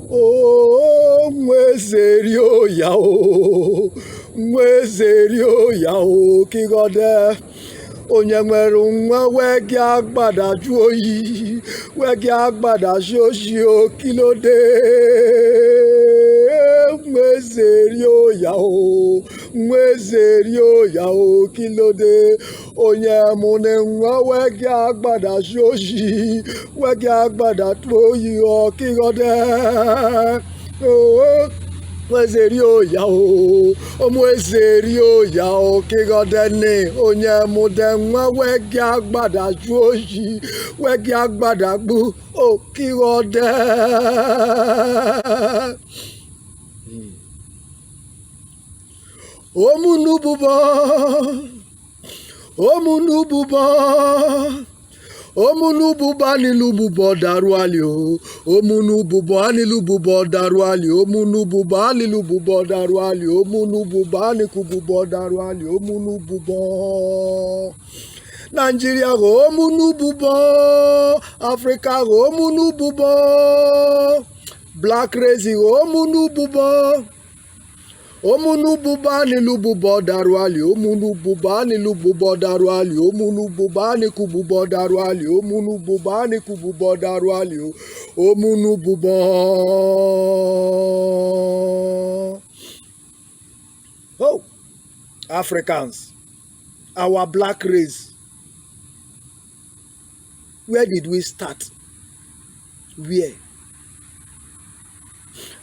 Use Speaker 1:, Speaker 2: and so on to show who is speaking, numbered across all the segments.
Speaker 1: Oh, mwezerio yao, mwezerio yao, kigode. Onye nwere nwa wegi agbada jụ oyi, wegi agbada shoshi o kilode. Mwezerio yao, mwezerio yao, kilode. Onye mune nwa wegi agbada shoshi, wegi agbada jụ oyi o kilode. Oh, mwezerio yao, mwezerio yao, kigodene. Onye mude nwa wegi agbada jụ oyi, wegi agbada gbu o kigode. Omunububo, omunububo. Omunububa nilububo daruali o. Omunububa nilububo daruali. Omunububa nilububo daruali. Omunububa nikububo daruali. Omunububo. Nigeria go omunububo. Africa go omunububo. Black race go omunububo. Omunububa nilububo daruali. Omunububa nilububo daruali. Omunububa nikububo daruali. Omunububa nikububo daruali. Omunububo. Oh, Africans, our black race. Where did we start? Where?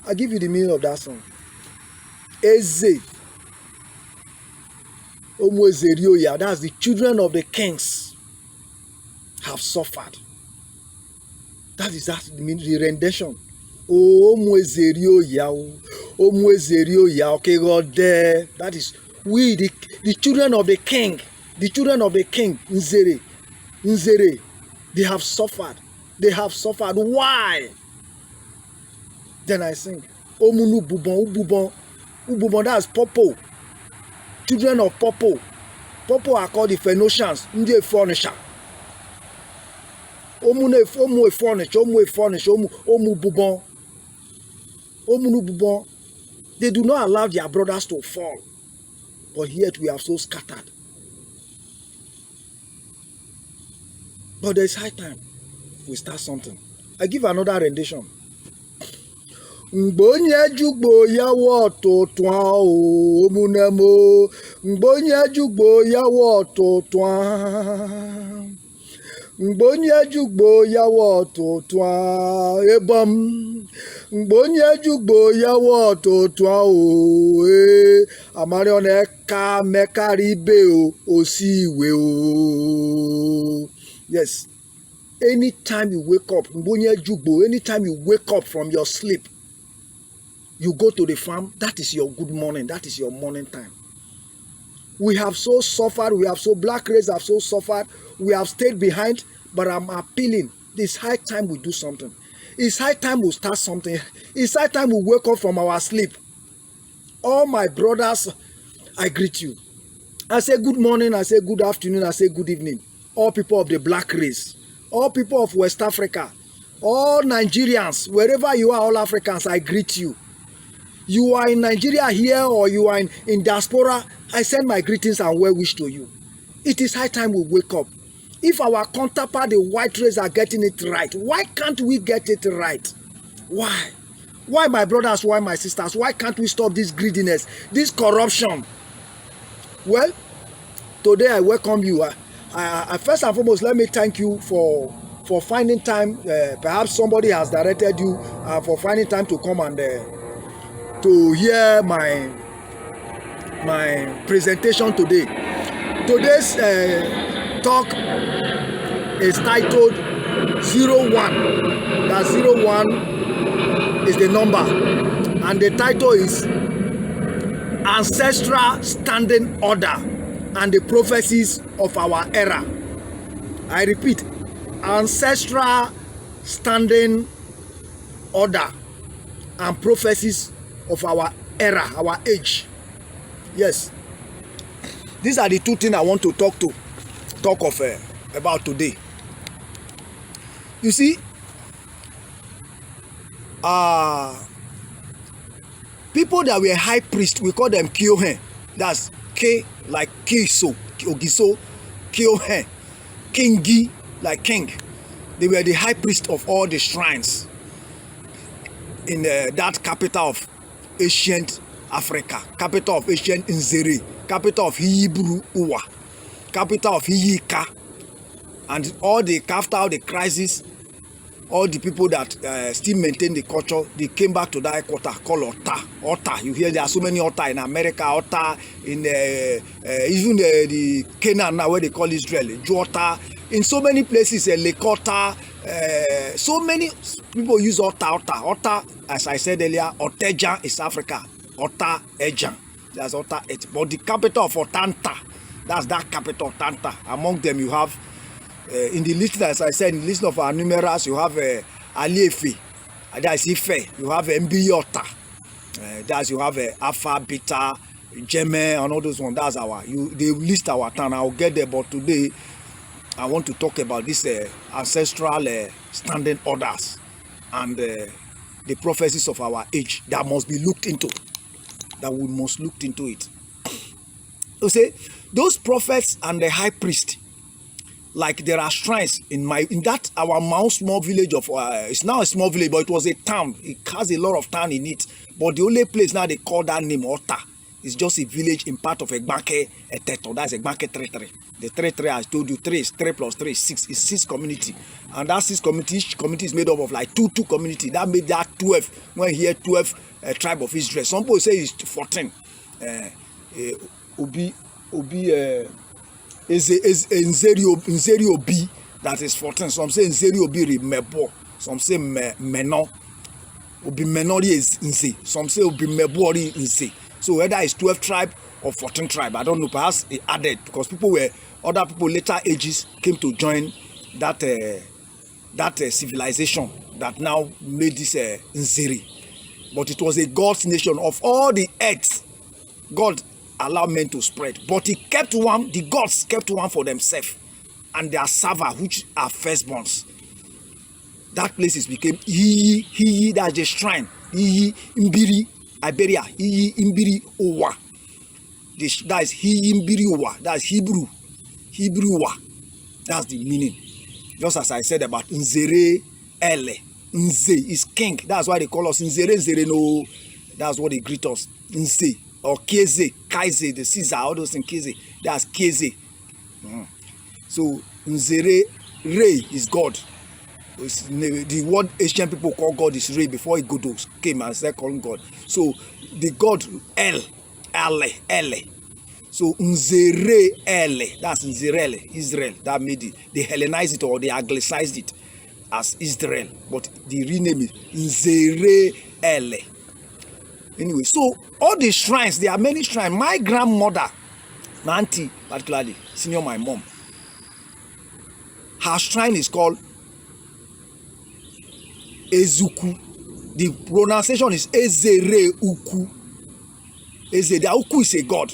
Speaker 1: I'll give you the meaning of that song. Eze, Omwezerioya, that's the children of the kings have suffered. That is the rendition. Omwezerioya, Omwezerioya, okay, God there. That is we, the children of the king, Nzere, they have suffered. They have suffered. Why? Then I sing, Omunu Bubon, Ububon. Ububon, that's Popo. Children of Popo. Popo are called the Phoenicians. Ndị furniture. Omu furniture. Omu bubon. Omunu bubon. They do not allow their brothers to fall. But yet we are so scattered. But there is high time we start something. I give another rendition. Mgbonye jugbo yawo ọtụtụ ahụ omunemo. Mgbonye jugbo yawo ọtụtụ ahụ. Mgbonye jugbo yawo ọtụtụ ahụ ebom. Mgbonye jugbo yawo ọtụtụ ahụ amari oneka mekaribe o osi iwe o. Yes. Anytime you wake up, Mgbonye jugbo, anytime you wake up from your sleep, you go to the farm, that is your good morning. That is your morning time. We have so suffered. Black race have so suffered. We have stayed behind, but I'm appealing. It's high time we do something. It's high time we start something. It's high time we wake up from our sleep. All my brothers, I greet you. I say good morning. I say good afternoon. I say good evening. All people of the black race. All people of West Africa. All Nigerians. Wherever you are, all Africans, I greet you. You are in Nigeria here or you are in diaspora, I send my greetings and well wish to you. It is high time we wake up. If our counterpart, the white race, are getting it right, why can't we get it right? Why? Why, my brothers, why, my sisters, why can't we stop this greediness, this corruption? Well, today I welcome you. First and foremost, let me thank you for finding time. Perhaps somebody has directed you for finding time to come and to hear my presentation today. Today's talk is titled 01. That 01 is the number, and the title is Ancestral Standing Order and the Prophecies of Our Era. I repeat, Ancestral Standing Order and Prophecies of our era, our age. Yes, these are the two things I want to talk about today. You see, people that were high priest, we call them Kyohen. That's K like Kiso, Ogiso, Kyohen. Kingi, like king. They were the high priest of all the shrines in that capital of ancient Africa, capital of ancient Nzerael, capital of Hebrewa, capital of Heka, and all the after all the crisis, all the people that still maintain the culture, they came back to that quarter called altar. You hear there are so many altar in America, altar in even the Canaan now where they call Israel, Jota. In so many places, Lekota, so many people use altar. As I said earlier, Otejan is Africa. Ota Ejan, that's Ota Et. But the capital of Otanta, that's that capital Otanta. Among them, you have in the list, as I said, in the list of our numerals, you have Aliefe, that's Ife. You have Mbiota, that's you have Alpha, Beta, Geme, and all those ones. That's they list our town. I'll get there, but today I want to talk about this ancestral standing orders and the prophecies of our age that must be looked into. That we must look into it. You say those prophets and the high priest, like there are shrines in that our small village of it's now a small village, but it was a town. It has a lot of town in it, but the only place now they call that name Ota. It's just a village in part of Egbanke Eteto. That's Egbanke 3-3. The 3-3 I told you, 3 is 3 plus 3 is 6. It's 6 community. And that 6 community, each community is made up of like 2 community. That made that 12. When here 12 tribe of Israel. Some people say it's 14. Nzerael B, that is 14. Some say Nzerael B Mebo. Some say Meno. Obi Menori is Nze. Some say Obi Mebori Nze. So whether it's 12 tribe or 14 tribe, I don't know. Perhaps it added because other people later ages came to join that civilization that now made this Nzeri. But it was a God's nation of all the earth. God allowed men to spread, but He kept one. The gods kept one for themselves and their server, which are firstborns. That place became Hiyi. That's the shrine. Hiyi Mbiri. Iberia, Hiyi Mbiri Owa. That is Hiyi Mbiri Owa. That's Hebrewa. That's the meaning. Just as I said about Nzerael. Nze is king. That's why they call us Nzere no. That's what they greet us. Nze or Keze, Kaize, the Caesar, all those things Keze. That's Keze. So Nzerael is God. The word ancient people call God is Re before Igodos came and started calling God. So the God El. So Nzerael, that's Nzerael, Israel. That made it. They Hellenized it or they Anglicized it as Israel, but the rename is Nzerael. Anyway, so all the shrines, there are many shrines. My grandmother, my auntie particularly, senior my mom, her shrine is called Ezuku. The pronunciation is Ezereuku. The Uku is a god.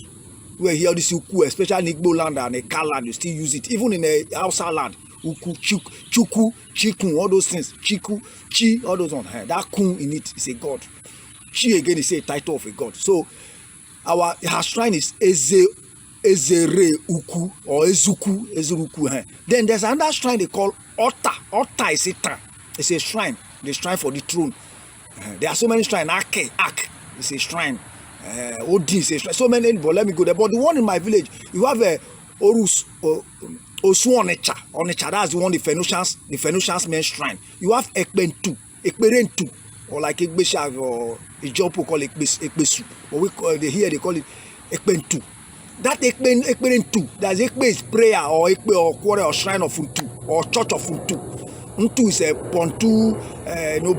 Speaker 1: We hear this Uku, especially in Igbo land and Eka land, you still use it. Even in a Hausa land, Uku, Chuku, Chikun, all those things. Chiku, Chi, all those ones. That Kun in it is a god. Chi again is a title of a god. So her shrine is Ezereuku or Ezuku. Then there's another shrine they call Ota. Ota is a town. It's a shrine. The shrine for the throne. There are so many shrines. Ak is a shrine. Odin is a shrine. So many, but let me go there. But the one in my village, you have a Osu Onitsha. That's the one, the Phoenicians main shrine. You have Ekperentu, or like Ekbesha or Ijopo call it Ekbesu. But here they call it Ekpentu. That Ekperentu, that's Ekbe is prayer or Ekbe or quarter or shrine of Untu or church of Untu. Untu is a Pontu,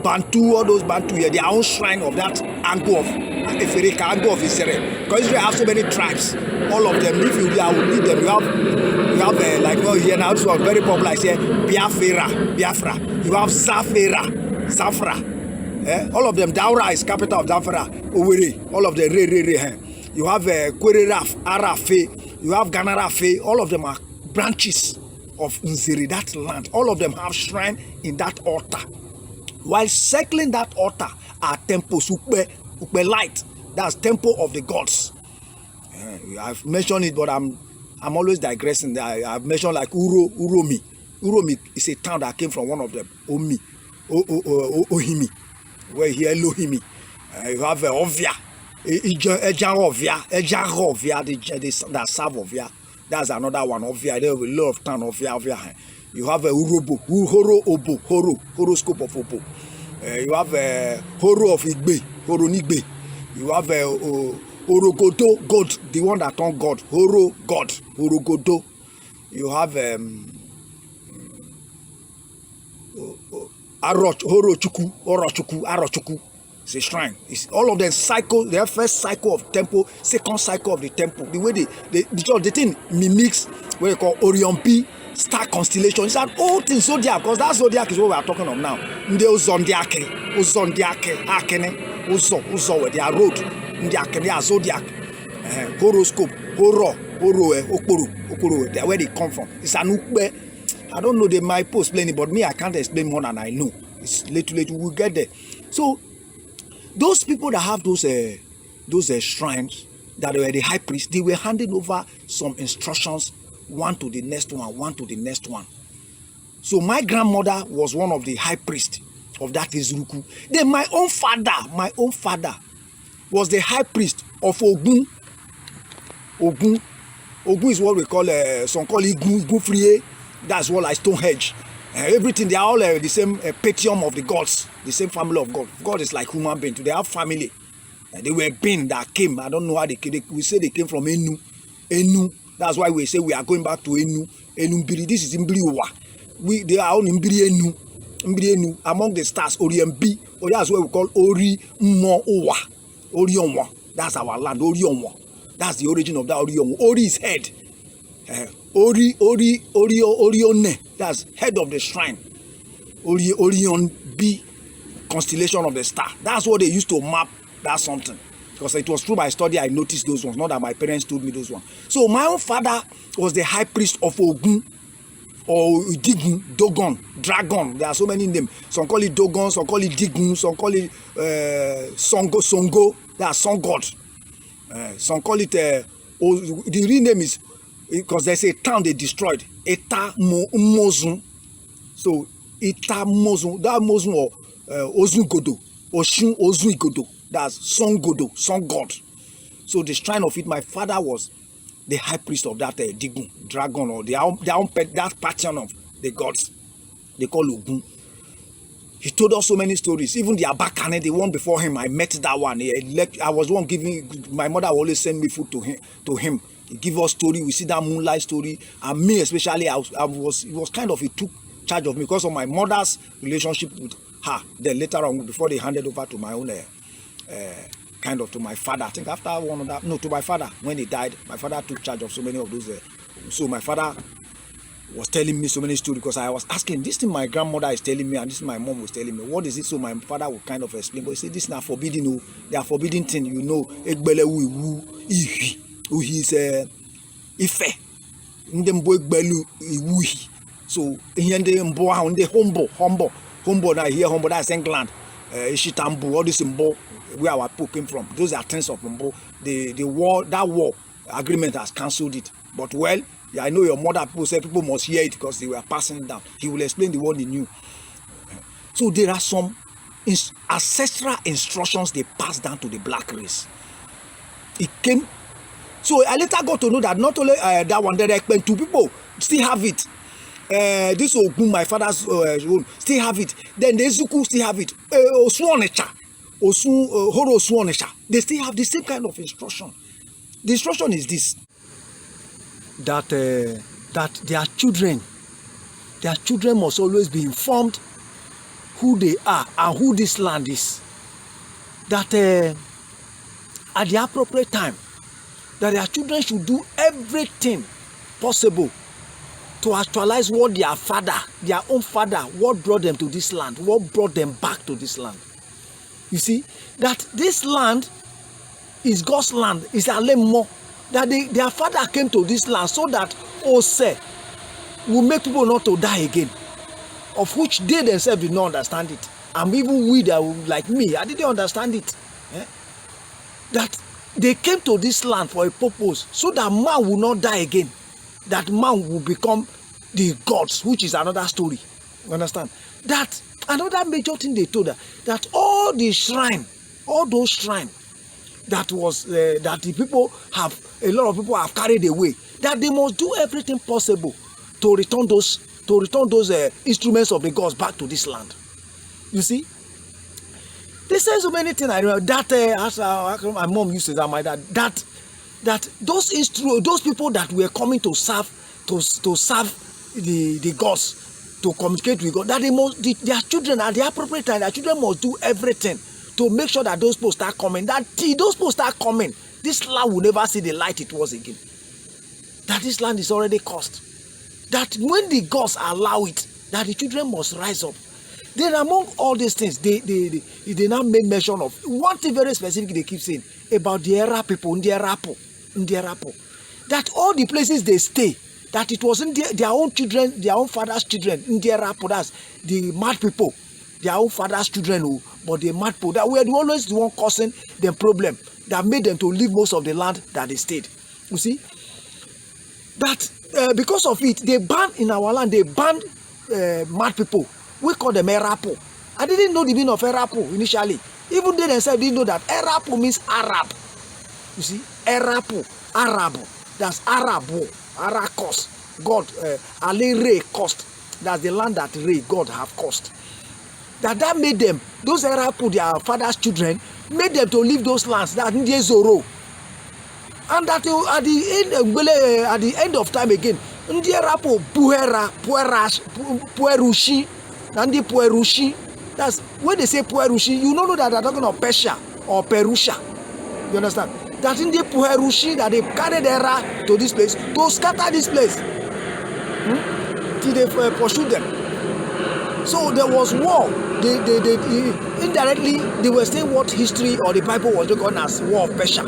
Speaker 1: Bantu, all those Bantu here, their own shrine of that angle of Efereka, angle of Israel. Because Israel have so many tribes, all of them. If you will lead them, you have like here now, this one very popular here, Biafra. You have Zafra. All of them. Daura is capital of Zafra. Owerri, all of them Re. You have Kwereraf, Arafe. You have Ganarafe. All of them are branches of Nzeri, that land. All of them have shrine in that altar While circling that altar are temples, Ukpe light. That's temple of the gods. I've mentioned it, but I'm always digressing. I've mentioned like Uromi. Uromi is a town that came from one of them, Ohimi, where he Elohimi. You have Ovia, Ejarovia, that serve Ovia. That's another one, Ovia. There will love town Ovia. You have a Urobo, horoscope of Obo. You have a Horo of Igbe, Horonigbe. You have a Orogodo, God, the one that turned God, Horo, God, Orogodo. You have Horochuku, Arochuku. It's a shrine. It's all of them cycle, their first cycle of temple, second cycle of the temple. The way the thing mimics what they call Orion P, star constellation. It's an old thing, zodiac, because that zodiac is what we are talking of now. Ozondiake, Akene, Uzo, with their road, their zodiac, horoscope, Okoro, where they come from. It's an Ukbe. I don't know, they might explain it, but me, I can't explain more than I know. It's late, we'll get there. So, those people that have those shrines, that were the high priest, they were handing over some instructions, one to the next one. So my grandmother was one of the high priests of that Ezruku. Then my own father was the high priest of Ogun. Ogun is what we call some call it Gufrie. That's what like Stonehenge. Everything, they are all the same patium of the gods, the same family of God. God is like human being. They have family. They were being that came. I don't know how they came. We say they came from Enu. That's why we say we are going back to Enu. Mbiri. This is Mbiriwa. They are all Mbiri Enu. Among the stars, Orion B. Or that's what we call Ori Mo Owa. Orionwa. That's our land. Orionwa. That's the origin of that Orionwa. Ori is head. Orione, that's head of the shrine. Orion B, constellation of the star. That's what they used to map that something. Because it was through my study I noticed those ones, not that my parents told me those ones. So my own father was the high priest of Ogun, or Digun, Dogon, Dragon. There are so many names. Some call it Dogon, some call it Digun, some call it Songo. They are sun god. Some call it, the real name is, because there's a town they destroyed, Eta Mozun. So Eta Mozun, that Mozun or Ozun Godo, Oshun Ozun Godo, that's Sun Godo, Sun God. So the shrine of it, my father was the high priest of that Digun, dragon, or their own that pattern of the gods. They call Ogun. He told us so many stories. Even the Abakane, the one before him, I met that one. I was one giving. My mother always send me food to him. He give us story. We see that moonlight story, and me especially. It was kind of, he took charge of me because of my mother's relationship with her. Then later on, before they handed over to my own, kind of to my father. I think after one of that, no, to my father when he died, my father took charge of so many of those. So my father was telling me so many stories because I was asking, this thing my grandmother is telling me and this thing my mom was telling me, what is it? So my father would kind of explain, but he said, this is not forbidden, no. They are forbidden thing, you know. Egbele wu uhi is ife. Ndembo egbelu iwuhi. So here they humble. Now here humble, that's England. Ishitambu, all this Mbo, where our people came from. Those are things of Mbo. The war, that war agreement has cancelled it. But well, yeah, I know your mother people say people must hear it because they were passing it down. He will explain the one he knew. So there are some ancestral instructions they passed down to the black race. It came. So I later got to know that not only that one, there are two people still have it. This Ogun, my father's own, still have it. Then the Ezuku still have it. Horo Osuonecha. They still have the same kind of instruction. The instruction is this. That their children must always be informed who they are and who this land is. That at the appropriate time, that their children should do everything possible to actualize what their own father, what brought them to this land, what brought them back to this land. You see, that this land is God's land, is Nmoo. That their father came to this land so that Ose will make people not to die again, of which they themselves did not understand it. and even we that like me, I didn't understand it. That they came to this land for a purpose, so that man will not die again. That man will become the gods, which is another story. You understand? That another major thing they told her, that all the shrine, all those shrine that was that the people have, a lot of people have carried away, that they must do everything possible to return those instruments of the gods back to this land. You see, they say so many things. I remember that as my mom used to tell my dad, that those people that were coming to serve the gods, to communicate with God, that they must, their children at the appropriate time, their children must do everything to make sure that those people start coming. That till those people start coming, this land will never see the light it was again. That this land is already cursed. That when the gods allow it, that the children must rise up. Then among all these things, they now make mention of one thing very specific. They keep saying about the Era people, Nzerael, that all the places they stay, that it wasn't their own children, their own fathers' children, Nzerael, that's the mad people, their own fathers' children, but the mad people that were always the one causing the problem that made them to leave most of the land that they stayed. You see, that because of it, they banned in our land, they banned mad people. We call them Erapo. I didn't know the meaning of Erapo initially. Even they themselves didn't know that Erapo means Arab. You see, Erapo, Arab. That's Arabo, Arakos. God, Ale Re cost. That's the land that Re, God have cost. That made them, those Erapo, their father's children, made them to leave those lands. That Nzerael. And that at the end of time again, Nzerael, Puerushi, and the Puerushi. That's when they say Puerushi, you don't know that they're talking of Persia or Perusha. You understand? That in the Puerushi, that they carried Era to this place to scatter this place. Till they pursued them. So there was war. They indirectly they were saying what history or the Bible was reckoned as War of Persia.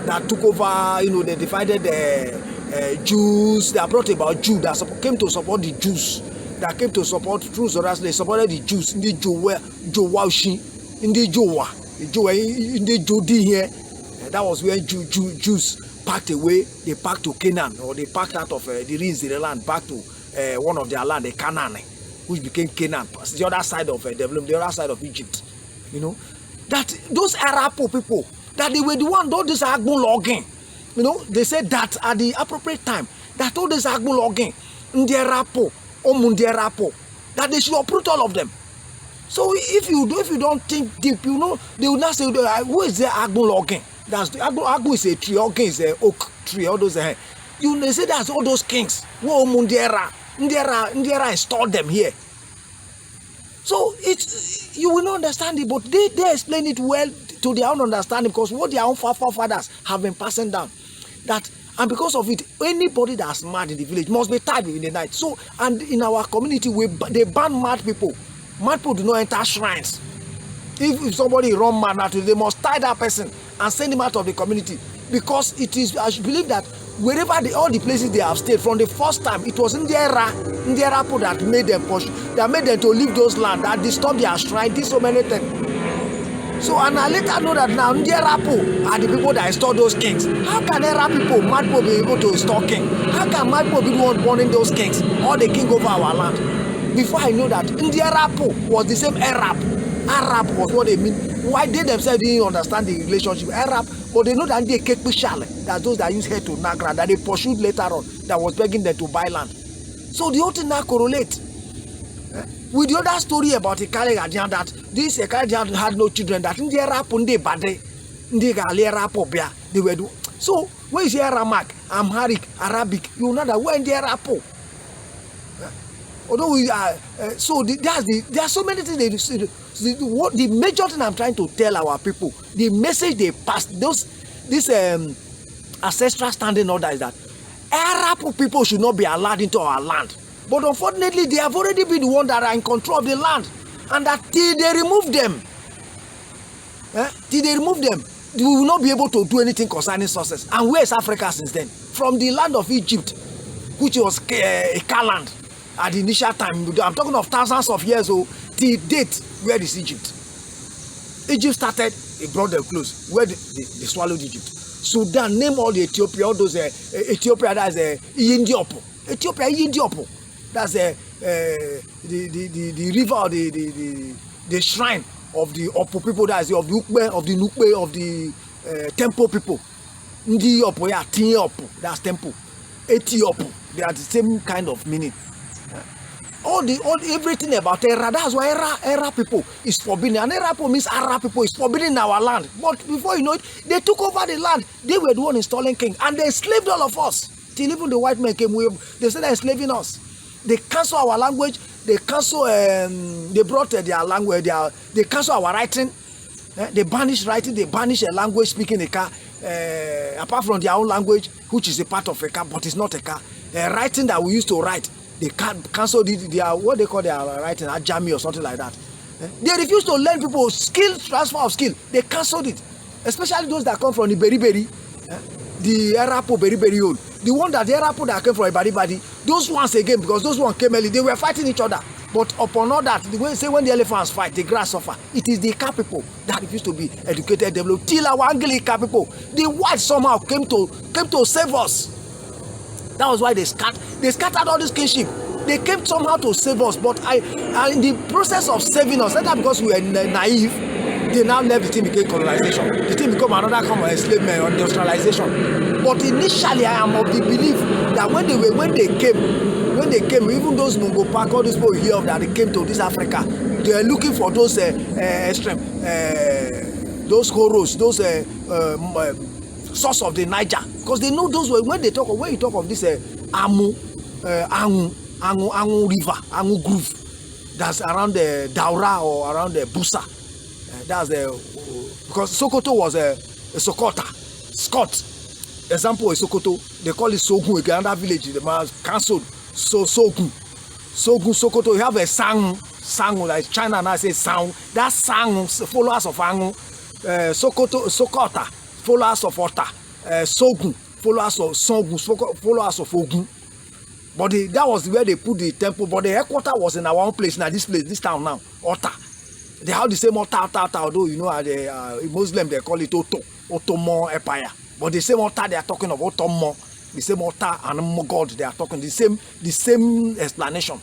Speaker 1: That took over. You know, they divided the Jews. They brought about Jews that came to support the Jews. That came to support through Zoroaster. They supported the Jews in the Jowashi, in the Jowa, in the Jodi here. That was where Jews packed away. They packed to Canaan, or they packed out of the Nzerael land back to one of their land, the Canaan, which became Canaan, the other side of the other side of Egypt. You know, that those Arapo people, that they were the one, all this Agbon logging. You know, they said that at the appropriate time, that all this Agbon logging, Nzerael, Nzerael, that they should uproot all of them. So if you don't think deep, you know, they will not say, who is the Agbon logging? That's the Agbon is a tree, Ogun is an oak tree, all those. They say that's all those kings. Whoa, Nzerael installed them here. So you will not understand it, but they explain it well to their own understanding, because what their own forefathers have been passing down. That, and because of it, anybody that's mad in the village must be tied in the night. So, and in our community, they ban mad people. Mad people do not enter shrines. If somebody run mad, they must tie that person and send him out of the community, because it is, I believe that wherever all the places they have stayed from the first time, it was Nzerael that made them push, that made them to leave those lands, that disturbed their shrine, did so many things. So, and I later know that now Nzerael are the people that install those kings. How can Era people, mad people, be able to install king? How can mad people be the one burning those kings, or the king over our land? Before I know that Nzerael was the same Arab was what they mean. Why they themselves didn't understand the relationship Arab, but they know that they kept shale, that those that use hair to Nagra, that they pursued later on, that was begging them to buy land. So the whole thing now correlate with the other story about Ekale Gadian, that this Ekale Gadian had no children, that they were do. So when you say Aramaic, Amharic, Arabic, you know that when they are Rapo. Although we are, so there are so many things the major thing I'm trying to tell our people, the message they pass, this ancestral standing order is that Arab people should not be allowed into our land. But unfortunately, they have already been the ones that are in control of the land, and that till they remove them, we will not be able to do anything concerning sources. And where is Africa since then? From the land of Egypt, which was a land at the initial time, I'm talking of thousands of years old, till date. Where is Egypt? Egypt started, it brought them close. Where they swallowed Egypt. Sudan, name all the Ethiopia, all those Ethiopia, that's Yindiopo. Ethiopia, Yindiopo. That's the river, or the shrine of the Opo people, that's of the Ukbe, of the temple people. Ndiopo, yeah, Tiniopo, that's temple. Ethiopia, they are the same kind of meaning. Everything about Era, that's why Era people is forbidden. And Era people means Arab people is forbidden in our land. But before you know it, they took over the land. They were the one installing king, and they enslaved all of us. Till even the white men came, they said they're enslaving us. They cancel our language. They cancel. They brought their language. They cancel our writing. They banish writing. They banish a language speaking Heka. Apart from their own language, which is a part of Heka, but it's not Heka. Writing that we used to write. They cancel what they call their writing, Ajami or something like that. They refuse to learn people skill, transfer of skill. They cancelled it, especially those that come from the Beriberi, the Arapo Beriberi, the one that the Arapo that came from Ibadi, those ones again, because those ones came early, they were fighting each other. But upon all that, when the elephants fight, the grass suffer. It is the Heka people that refuse to be educated, developed. Till our Anglican people, the whites somehow came to save us. That was why they scattered all this kinship. They came somehow to save us, but in the process of saving us, not because we were naive, they now left the thing became colonization. The thing became another form of enslavement or industrialization. But initially, I am of the belief that when they came, even those Mungo Park, all those people you hear of that, they came to this Africa, they are looking for those those Horos, those source of the Niger, because they know those were when you talk of this Angu river, Angu groove, that's around the Daura or around the Busa. That's because Sokoto was a Sokota, Scott. Example is Sokoto. They call it Sogun. Another village, the man cancelled. So Sogun, Sokoto. You have a Sangu, like China now says Sangu. That Sangu, followers of Angu. Sokota, followers of Ota. Sogun, followers of Songu, followers of Ogun. But that was where they put the temple. But the headquarters was in our own place, now this town now, Ota. They have the same Ota, although you know the Muslim they call it Ottoman Empire. But the same Ota they are talking of Ottoman, the same Ota and God they are talking the same explanation.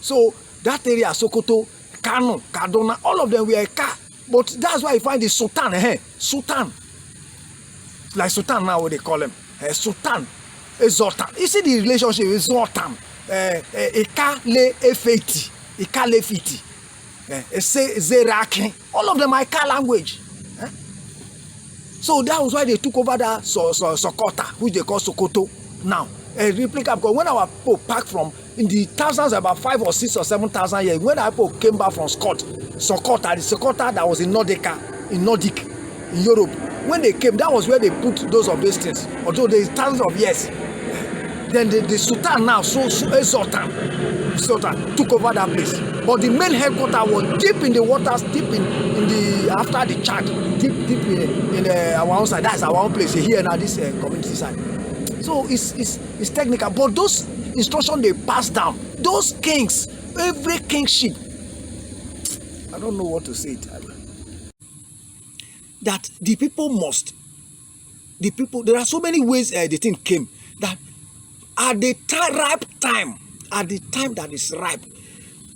Speaker 1: So that area, Sokoto, Kano, Kaduna, all of them were Heka. But that's why you find the Sultan, Sultan. Like Sultan now, what they call him, Sultan, Zoltan. You see the relationship with Zoltan, Heka le Efeti, Heka le Fiti, Nzerael. All of them are Heka language. So that was why they took over that Sokota, which they call Sokoto now. A replica, because when our people packed from in the thousands, about 5 or 6 or 7,000 years, when our people came back from Sokota, the Sokota that was in Nordic, in Europe, when they came, that was where they put those things. Although there is thousands of years, then the Sultan now, Sultan took over that place. But the main headquarters was deep in the waters, deep in the after the Chad, deep in our own side. That's our own place here now, this community side. So it's technical, but those instructions they pass down, those kings, every kingship, I don't know what to say it. That the people there are so many ways the thing came, that at the ripe time, at the time that is ripe,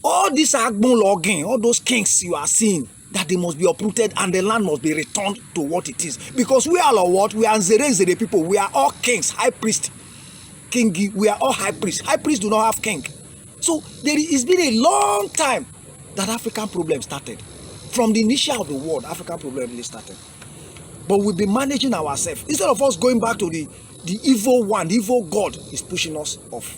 Speaker 1: all these Agbon logging, all those kings you are seeing, that they must be uprooted and the land must be returned to what it is. Because we are what? We are Nzerael people. We are all kings, high priest, kingi. We are all high priests. High priests do not have king. So it's been a long time that African problem started. From the initial of the world, African problem really started. But we've been managing ourselves. Instead of us going back to the evil one, the evil God is pushing us off.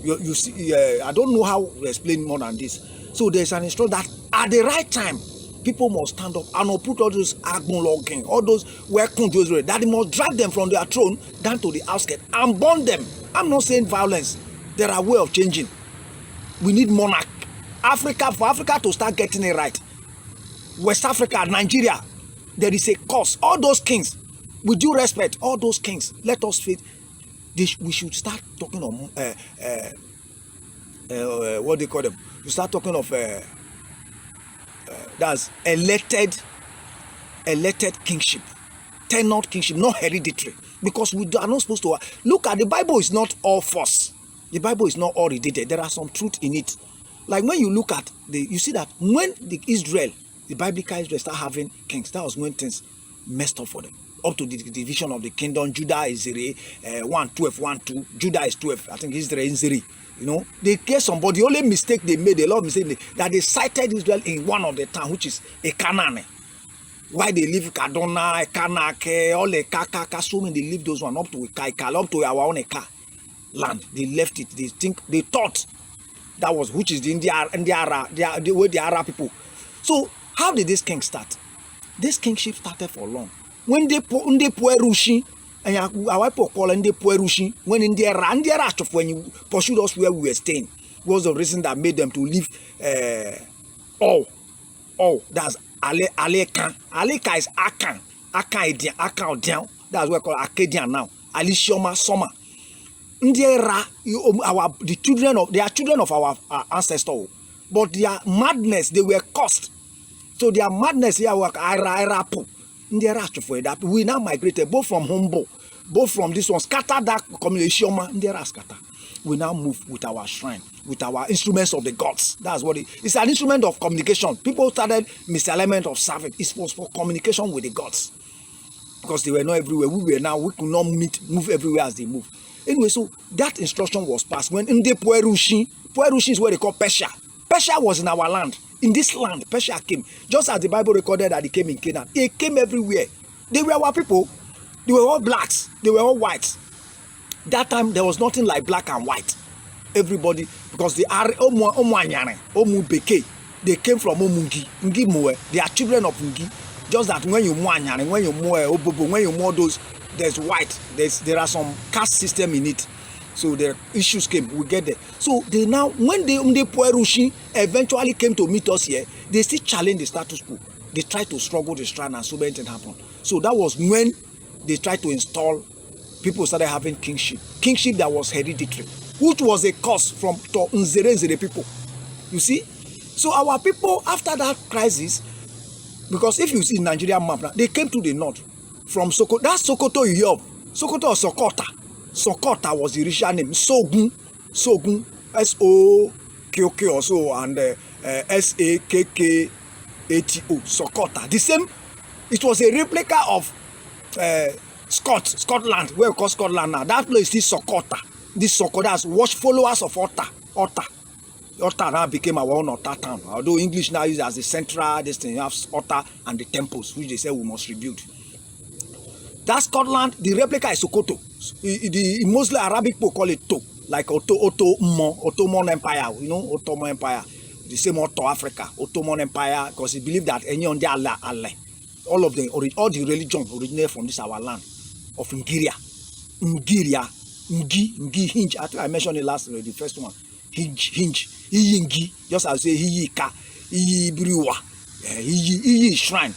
Speaker 1: You see, I don't know how to explain more than this. So there's an instruction that at the right time, people must stand up and uproot all those Agbon logging, all those that they must drag them from their throne down to the outskirts and burn them. I'm not saying violence. There are ways of changing. We need monarch. For Africa to start getting it right. West Africa, Nigeria, there is a cause. All those kings, with due respect, all those kings, let us faith. We should start talking of what they call them. We start talking of That's elected kingship. Tenured kingship, not hereditary. Because we are not supposed to look at the Bible is not all false. The Bible is not all redacted. There are some truth in it. Like when you look at you see that when the biblical Israel start having kings, that was when things messed up for them. Up to the division of the kingdom, Judah is 1:12, Judah is 12. I think Israel is 3. You know, they get somebody. The only mistake they made, a lot of mistake, that they cited Israel in one of the towns, which is a Canaan. Why they leave Kaduna, Kanake, all the Kaka, so many they leave those one up to Eka, up to our own Eka land. They left it. They thought that was which is the way the Arab people. So how did this king start? This kingship started for long. When they Puerushi, and our people call and they Puerushi, when in their when you pursued us where we were staying, was the reason that made them to leave all. That's Aleka. Aleka is Akan. Akan down. That's what we call Akkadian now. Alishoma Soma. They are children of our ancestors, but their madness, they were cursed. So their madness here were Irapu. We now migrated both from Humbo, both from this one, scatter that community. We now move with our shrine, with our instruments of the gods. That's what it's an instrument of communication. People started misalignment of service. It was for communication with the gods. Because they were not everywhere. We could not move everywhere as they move. Anyway, so that instruction was passed when in the Puerushi is where they call Persia. Persia was in our land. In this land, Persia came. Just as the Bible recorded that it came in Canaan. It came everywhere. They were our people. They were all blacks. They were all whites. That time, there was nothing like black and white. Everybody, because they are Omu Beke. They came from Omungi. Ngi Moe. They are children of Ngi. Just that when you Mwanyane, when you Moe, Obobo, when you Moe those, there's white. There are some caste system in it. So the issues came. We get there. So they now, when the Puerushi eventually came to meet us here, they still challenge the status quo. They tried to struggle the strand and so many things happened. So that was when they tried to install, people started having kingship. Kingship that was hereditary, which was a curse from Nzerael people. You see? So our people, after that crisis, because if you see Nigerian map now, they came to the north from Sokoto. That's Sokoto you hear. Sokoto or Sokota. Sokota was the original name. Sogun, S-O-K-O-K also, and S-A-K-K-A-T-O, Sokota. The same, it was a replica of Scotland, where we call Scotland now. That place is Sokota. This Sokotas watch followers of Otta. Otta now became our own Otta town. Although English now is as the central, this thing, you have Otta and the temples, which they say we must rebuild. That Scotland, the replica is Sokoto. The mostly Arabic people call it To, like Ottoman Empire, you know, Ottoman Empire. The same Otto Africa, Ottoman Empire, because he believed that any on the Allah, all the religion originated from this our land of Ngiria, Ngi, Hinge. I think I mentioned it last, the first one. Hinge, Ngi, just as I say Heka, Hebrewa, Shrine,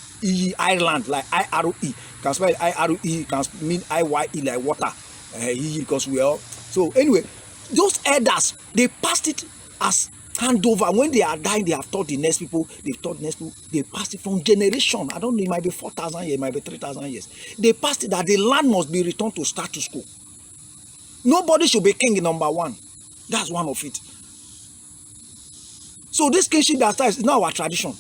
Speaker 1: Ireland, like I-R-O-E. Can spell I-R-O-E, can mean I-Y-E, like water. Because we are. So anyway, those elders, they passed it as handover. When they are dying, they have taught the next people, they passed it from generation. I don't know, it might be 4,000 years, it might be 3,000 years. They passed it that the land must be returned to status quo. Nobody should be king in number one. That's one of it. So this kingship that starts is not our tradition.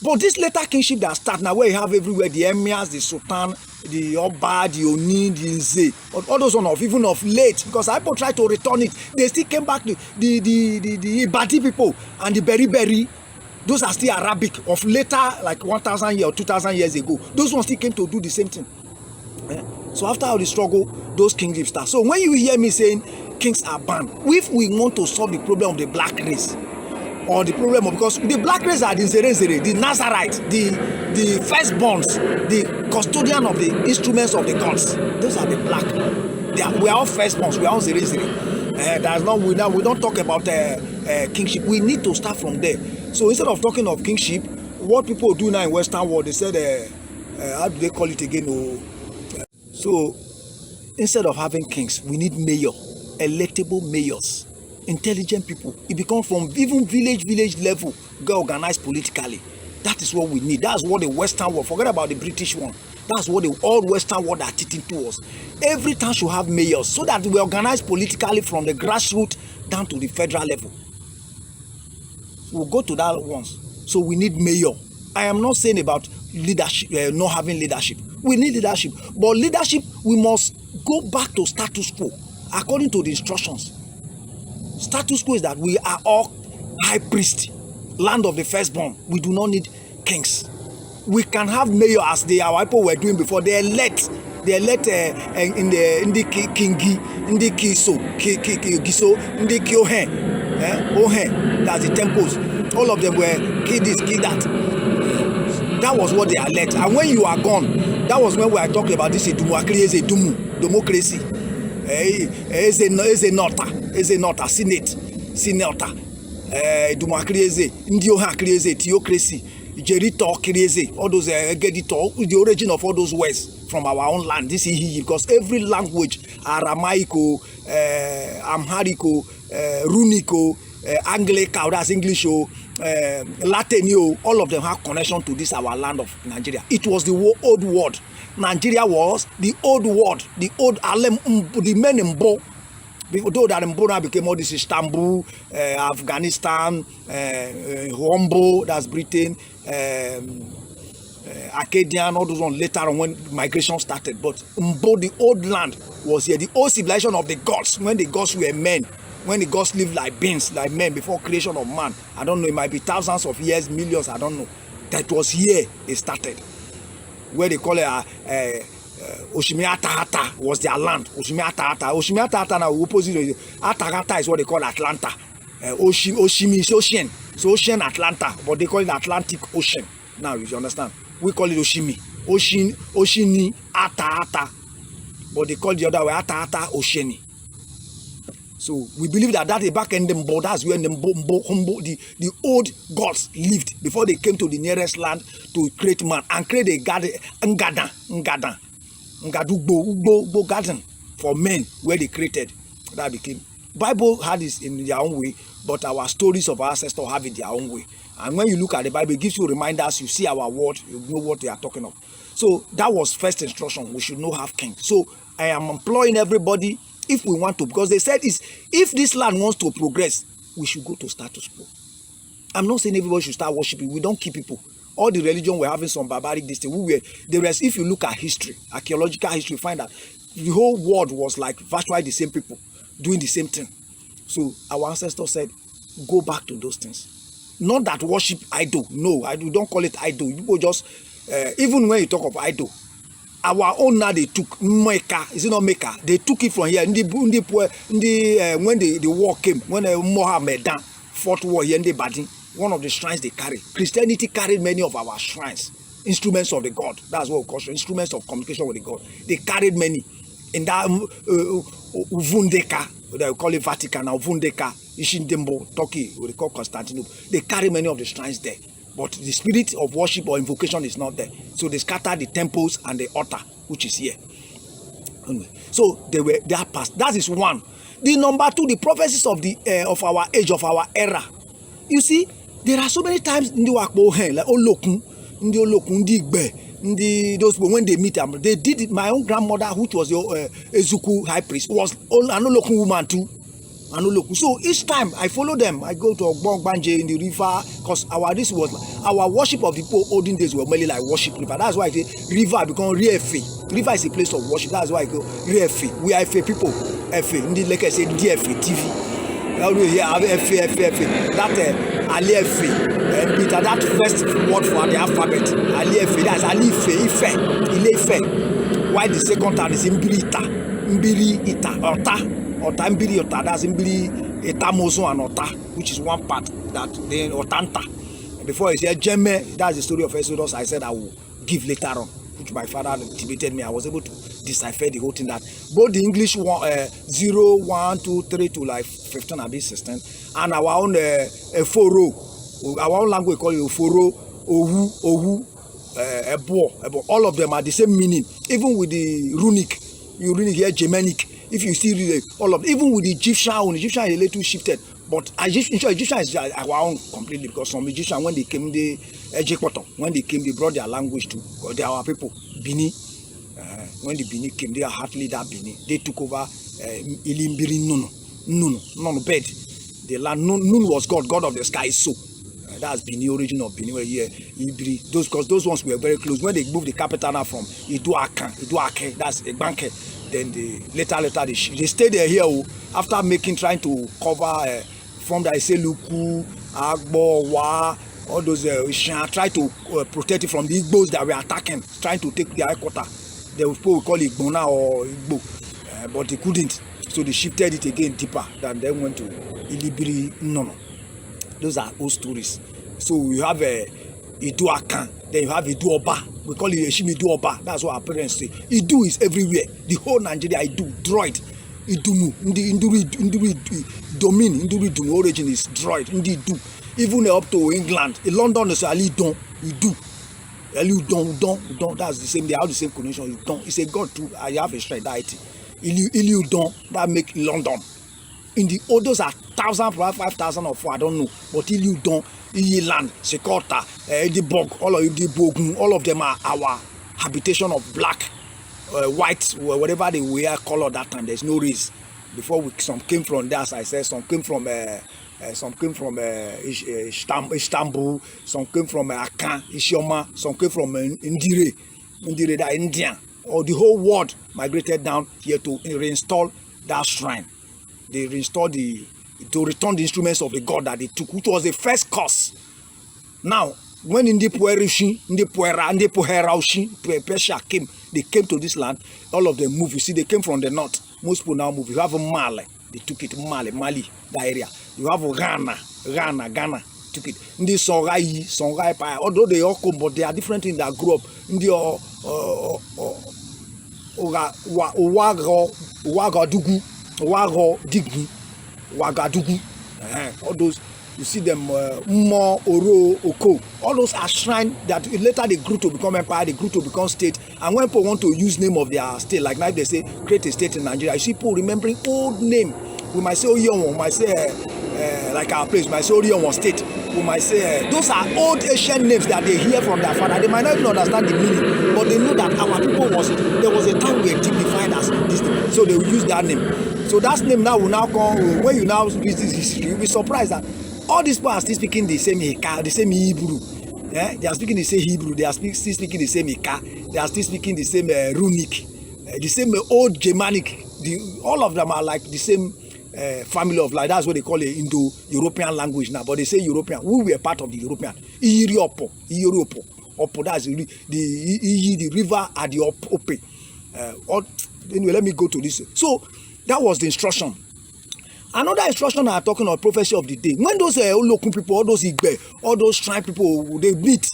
Speaker 1: But this later kingship that starts now, where you have everywhere, the emirs, the sultan, the Oba, the Oni, the Nze, all those one of, even of late, because people try to return it, they still came back to the Ibadi people and the Beriberi. Those are still Arabic of later, like 1,000 years or 2,000 years ago. Those ones still came to do the same thing. So after all the struggle, those kingships start. So when you hear me saying kings are banned, if we want to solve the problem of the black race, or the problem of, because the black race are the Nzerael, the Nazarite, the firstborns, the custodian of the instruments of the gods. Those are the black. We are all firstborns. We are all Nzerael. We don't talk about kingship. We need to start from there. So instead of talking of kingship, what people do now in Western world, they said, how do they call it again? So instead of having kings, we need electable mayors.
Speaker 2: intelligent people. It becomes from even village level, get organized politically. That is what we need. That's what the Western world, forget about the British one. That's what the all Western world are teaching to us. Every town should have mayors so that we organize politically from the grassroots down to the federal level. We'll go to that once. So we need mayor. I am not saying about leadership, not having leadership. We need leadership. But leadership, we must go back to status quo according to the instructions. Status quo is that we are all high priests, land of the firstborn. We do not need kings. We can have mayor as our people were doing before. They elect in the kingi, in the kiso, in the kiohen, that's the temples. All of them were kid this, kid that. That was what they elect. And when you are gone, that was when we are talking about this democracy. Eze nota, senator, democracy, ndioha creaze, theocracy, jerito creaze, all those gedito, the origin of all those words from our own land. This is here because every language, Aramaico, Amharico, Runico, Anglican, that's English, Latin, all of them have connection to this our land of Nigeria. It was the old world. Nigeria was the old world, the old Alem, the men in Mbo. Though that Mbo now became all this Istanbul, Afghanistan, Hombo, that's Britain, Akkadian, all those ones later on when migration started. But Mbo, the old land, was here. The old civilization of the gods, when the gods were men. When the gods lived like beings, like men before creation of man. I don't know, it might be thousands of years, millions, I don't know. That was here it started. Where they call it Oshimi Atahata was their land. Oshimi Atahata now opposite Atahata is what they call Atlanta. Oshimi is ocean. So ocean Atlanta, but they call it Atlantic Ocean. Now you understand. We call it Oshimi. Oshini Atahata. But they call the other way Atahata Osheni. So we believe that the back end Mbo, that's where the old gods lived before they came to the nearest land to create man and create a garden, Ugbo garden for men where they created. That became Bible had this in their own way, but our stories of our ancestors have it their own way. And when you look at the Bible, it gives you reminders. You see our word, you know what they are talking of. So that was first instruction. We should not have king. So I am employing everybody. If we want to, because they said if this land wants to progress, we should go to status quo. I'm not saying everybody should start worshiping. We don't keep people. All the religion we're having some barbaric this thing. If you look at history, archaeological history, you find that the whole world was like virtually the same people doing the same thing. So our ancestors said, go back to those things. Not that worship idol. No, we don't call it idol. People just even when you talk of idol. Our own now they took Mecca, is it not Mecca? They took it from here. When the war came, when Mohammedan fought war here in the Badin, one of the shrines they carry. Christianity carried many of our shrines, instruments of the God. That's what we call instruments of communication with the God. They carried many. In that Uvundeka, they call it Vatican now, Uvundeka, Ishindembo, Turkey, we call Constantinople. They carry many of the shrines there. But the spirit of worship or invocation is not there. So they scatter the temples and the altar, which is here. Anyway, so they are past. That is one. The number two, the prophecies of of our age, of our era. You see, there are so many times in the Wakbo, like Olokun, in the Olokun, those people, when they meet them, they did it. My own grandmother, which was the Ezuku high priest, was an Olokun woman too. So each time I follow them, I go to Ogbongbanje in the river, because our worship of the olden days were mainly like worship river. That's why the river become Riefe. River is a place of worship. That's why I go Riefe. We are Efe people. Efe. Like I said, DFA TV. That Ali Efe. That first word for the alphabet. Ali Efe. That's Ali Ife. Ile Ife. Why the second time is Mbiri Ita. Ota. Otambiri Ota, that's Mbiri Etamozo and Ota, which is one part that then Otanta. Before I said Jemme, that's the story of Exodus. I said I will give later on, which my father debated me. I was able to decipher the whole thing that both the English 0, 1, 2, 3 to like 15 and 16, and our own Foro, our own language call it Foro, Ohu, Ebo. All of them are the same meaning, even with the runic. You really hear Germanic. If you see really all of, even with the Egyptian is a little shifted, but Egyptian is our own completely, because some Egyptian, when they came, when they came, they brought their language to, they are our people, Bini. When the Bini came, they are hardly that Bini. They took over Ilimbiri Nunu bed. The land Nun was God of the sky. So that's Bini, origin of Bini. Here, Ibri. Those ones were very close. When they moved the capital now from Iduake, that's a banker. Then later they stayed there here after trying to cover from the Iseluku, Agbo, Wa, all those try to protect it from the Igbos that were attacking, trying to take their headquarters. They would probably call it Bona or Igbo, but they couldn't. So they shifted it again deeper, and then went to Ilibiri Nono. Those are old stories. So you have Iduakan, then you have Iduoba. We call it Eshimi Iduoba. That's what our parents say. Idu is everywhere. The whole Nigeria, Idu, droid. Idumu, Induri domain, Induri Dun origin is droid. Idu. Even up to England, in London, it's Ali Don, Idu. Udon, that's the same. They have the same connection. Udon, it's a god too. I have a straight deity. Udon, that make London. In the others are 1,000, 5,000 or 4, I don't know. But Udon, Iyiland, Sekota, Edibog, all of Edibogun, all of them are our habitation of black, white, whatever they wear color that time. There's no race. Before some came from there, as I said, some came from Istanbul, some came from Akan, Isioma, some came from Ndire, that Indian, or the whole world migrated down here to reinstall that shrine. They reinstalled to return the instruments of the god that they took, which was the first cause. Now, when Persia came, they came to this land, all of them moved. You see, they came from the north. Most people now move. You have Mali, they took it, Mali, that area. You have Ghana, took it. Ndi Songhai, although they all come, but they are different things that grew up. Ndi Wagadugu, all those, you see them, Nmoo, Oro, Oko, all those are shrines that later they grew to become empire, they grew to become state. And when people want to use name of their state, like now they say, create a state in Nigeria, you see people remembering old name. We might say Oyon, we might say like our place, we might say Orion state. We might say those are old Asian names that they hear from their father. They might not even understand the meaning, but they know that our people there was a time we were dignified as this thing. So they will use that name. So that name now will now come, when you now read this history, you'll be surprised that all these people are still speaking the same Heka, the same Hebrew. Yeah? They are speaking the same Hebrew, they are still speaking the same Heka, they are still speaking the same runic, the same old Germanic. All of them are like the same family of life. That's what they call it Indo-European language now. But they say European. We were part of the European. Europe. Opo, that's the river at the Ope. Anyway, let me go to this. So that was the instruction. Another instruction I am talking of, prophecy of the day. When those local people, all those Igbe, all those tribe people, they meet.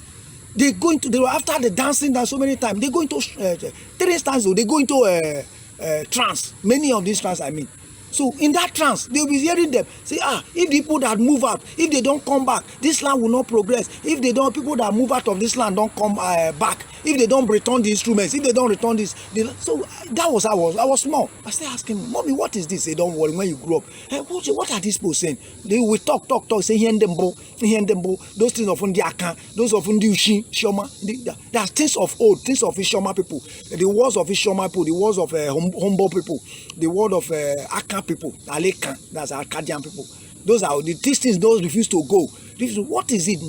Speaker 2: They were after the dancing dance so many times. They go into 3 stanzas. They go into trance. Many of these trance, I mean. So in that trance, they will be hearing them say, if the people that move out, if they don't come back, this land will not progress. If people that move out of this land don't come back, if they don't return the instruments, if they don't return this, so that was I was small. I started asking, Mommy, what is this? Say, don't worry, when you grow up, what are these people saying? They will talk, say, hear them, those things of Ndiaka, those of Ndiushi, Shoma, there are things of old, things of Ishoma people, the words of Ishoma people, the words of Hombo people, the word of Aka people, Alekan, that's Akkadian people. Those are these things, those refuse to go. What is it?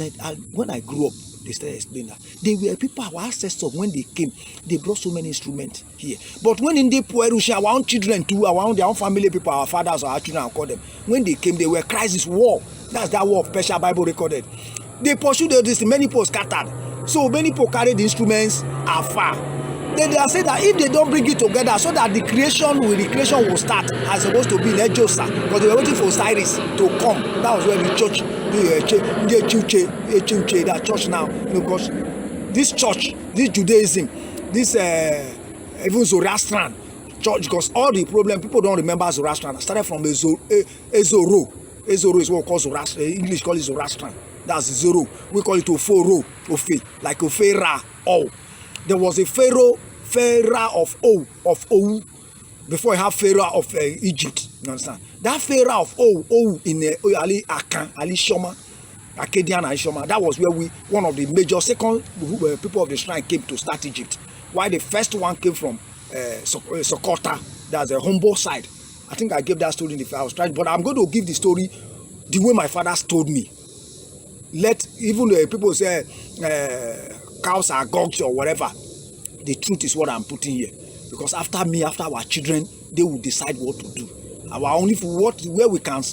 Speaker 2: When I grew up, they started explaining that. They were people, our ancestors, when they came, they brought so many instruments here. But when in the Puerusha, our own children too, our own family people, our fathers or our children, I call them, when they came, they were crisis war. That's that war of Persia Bible recorded. They pursued this, many people scattered. So many people carried the instruments afar. Then they are saying that if they don't bring it together so that the creation will start as supposed to be in Ejosa, because they were waiting for Osiris to come. That was where the church, that church now, because this church, this Judaism, this even Zoroastrian church, because all the problem, people don't remember Zoroastrian, started from Ezoro. Ezoro is what we call Zoroastrian, English call it Zoroastrian. That's Zoro. We call it Oforo, Ofe, like Ofera, O. There was a Pharaoh of Ou. before you have Pharaoh of Egypt. You understand? That Pharaoh of in Ali Akan, Ali Shoma, Akkadian and Shoma, that was where one of the major second people of the shrine came to start Egypt. While the first one came from Sokota, that's a humble side. I think I gave that story in the I was trying, but I'm going to give the story the way my fathers told me. Let even people say cows are gogs or whatever. The truth is what I'm putting here, because after me, after our children, they will decide what to do. Our only where we can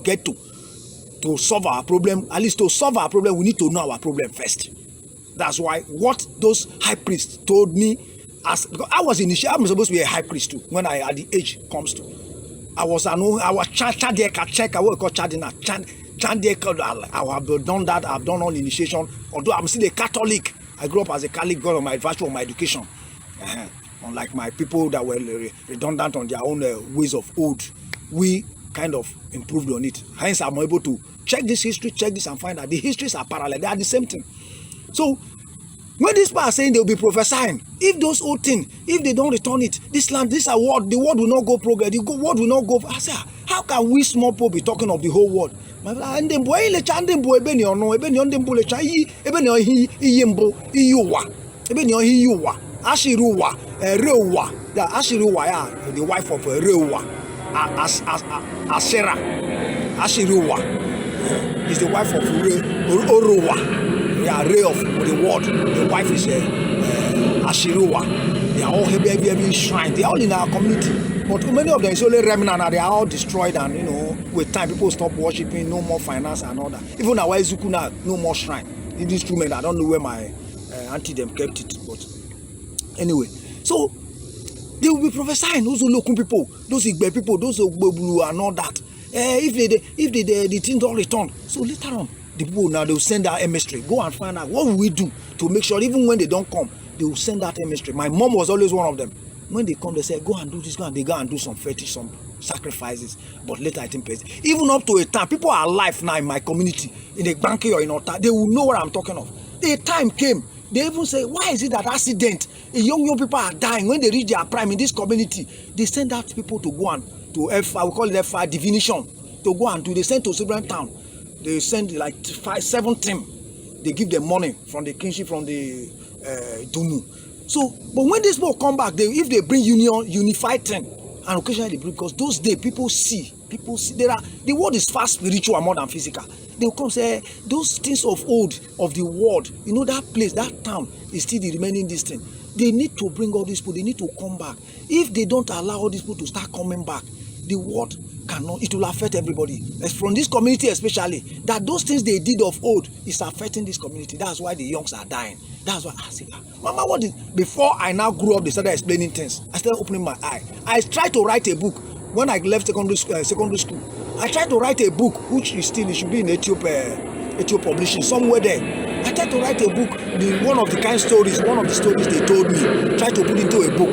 Speaker 2: get to solve our problem. At least to solve our problem, we need to know our problem first. That's why what those high priests told me, as I was initially, I'm supposed to be a high priest too. When at the age comes to, I was check. I will call Chadina. I have done that. I've done all initiation. Although I'm still a Catholic, I grew up as a Catholic because of my virtue of my education. Unlike my people that were redundant on their own ways of old, we kind of improved on it. Hence, I'm able to check this history, check this, and find that the histories are parallel. They are the same thing. So, when these people are saying they will be prophesying, if those old things, if they don't return it, this land, this award, the world will not go progress, the world will not go. I say, how can we small people be talking of the whole world? And then boy, le chande boy, ebeni ono, ebeni onde mbo le cha, ebeni ohi iyembo, iyuwa, ebeni ohi iyuwa, ashiruwa, reuwa, the ashiruwa ya, the wife of reuwa, Asera, ashiruwa, is the wife of Oruwa. They are ray of the world. The wife is Ashiruwa. They are all heavy shrine. They are all in our community. But many of them is only remnant and they are all destroyed, and with time people stop worshiping, no more finance and all that. Even our Izukuna, no more shrine. In this instrument, I don't know where my auntie them kept it. But anyway, so they will be prophesying, those local people, those Igbe people, those Ogbebulu and all that. If the thing don't return. So later on, the people now, they will send out emissary, go and find out what will we do to make sure even when they don't come, they will send out emissary. My mom was always one of them. When they come, they say, go and do this, they go and do some fetish, some sacrifices. But later I think, even up to a time, people are alive now in my community, in a banquet or in Ota, they will know what I'm talking of. The time came, they even say, why is it that accident, young people are dying when they reach their prime in this community? They send out people to go and to F5, we call it F5 divination, to go and do. They send to Sovereign Town. They send like 5-7 team. They give them money from the kingship, from the Dunu. So, but when these people come back, if they bring unified thing, and occasionally they bring, because those days people see. The world is far spiritual more than physical. They will come say, those things of old, of the world, that place, that town is still the remaining this thing. They need to bring all these people, they need to come back. If they don't allow all these people to start coming back, the world cannot, it will affect everybody. As from this community especially, that those things they did of old is affecting this community. That's why the youngs are dying. That's why I say, Mama, what is, before I now grew up, they started explaining things. I started opening my eye. I tried to write a book. When I left secondary school, I tried to write a book, which is still, it should be in Ethiopia publishing, somewhere there. I tried to write a book, one of the stories they told me, try to put into a book.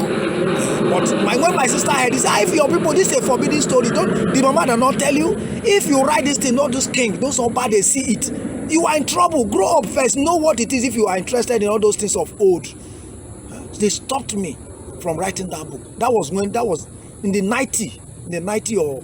Speaker 2: But when my sister heard this, if your people, this is a forbidden story, the mama does not tell you. If you write this thing, not those king, those are bad, they see it. You are in trouble. Grow up first. Know what it is if you are interested in all those things of old. They stopped me from writing that book. That was in the 90 or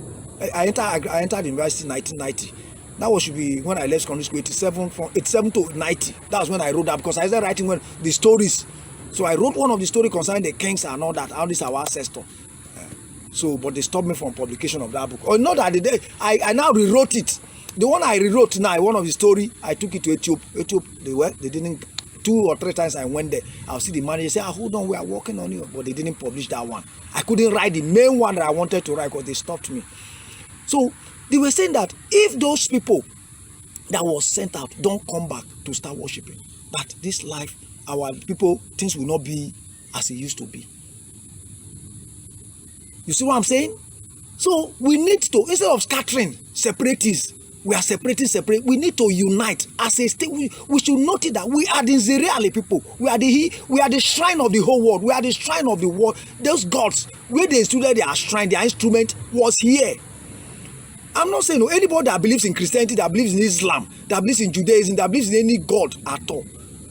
Speaker 2: I entered university in 1990. That should be when I left secondary school, 87, from 87 to 90. That was when I wrote that, because I started writing when the stories. So I wrote one of the stories concerning the kings and all that, how this our ancestor. But they stopped me from publication of that book. Or not that I now rewrote it. The one I rewrote now, one of the story, I took it to Ethiopia. They didn't. 2 or 3 times I went there. I'll see the manager say, hold on, we are working on it. But they didn't publish that one. I couldn't write the main one that I wanted to write because they stopped me. So they were saying that if those people that was sent out don't come back to start worshiping, that this life, our people, things will not be as it used to be. You see what I'm saying? So we need to, instead of scattering, separatists, we are separating. We need to unite as a state. We should notice that we are the Nzerael people. We are the shrine of the whole world. We are the shrine of the world. Those gods, where they stood there, their shrine, their instrument was here. I'm not saying anybody that believes in Christianity, that believes in Islam, that believes in Judaism, that believes in any god at all.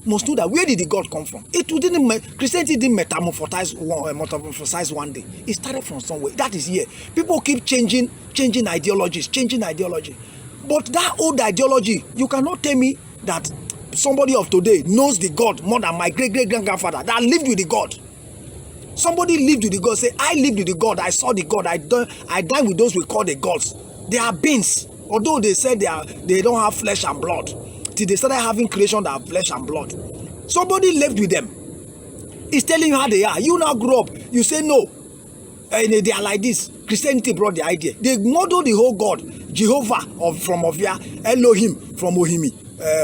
Speaker 2: must know that where did the God come from? Christianity didn't metamorphosize one day. It started from somewhere. That is here. People keep changing ideologies. But that old ideology, you cannot tell me that somebody of today knows the God more than my great-great-grandfather that lived with the God. Somebody lived with the God. Say, I lived with the God. I saw the God. I died with those we call the gods. They are beings. Although they said they don't have flesh and blood. Till they started having creation that have flesh and blood. Somebody lived with them. He's telling you how they are. You now grow up. You say no. And they are like this. Christianity brought the idea. They model the whole God. Jehovah from Ovia. Elohim from Ohimi.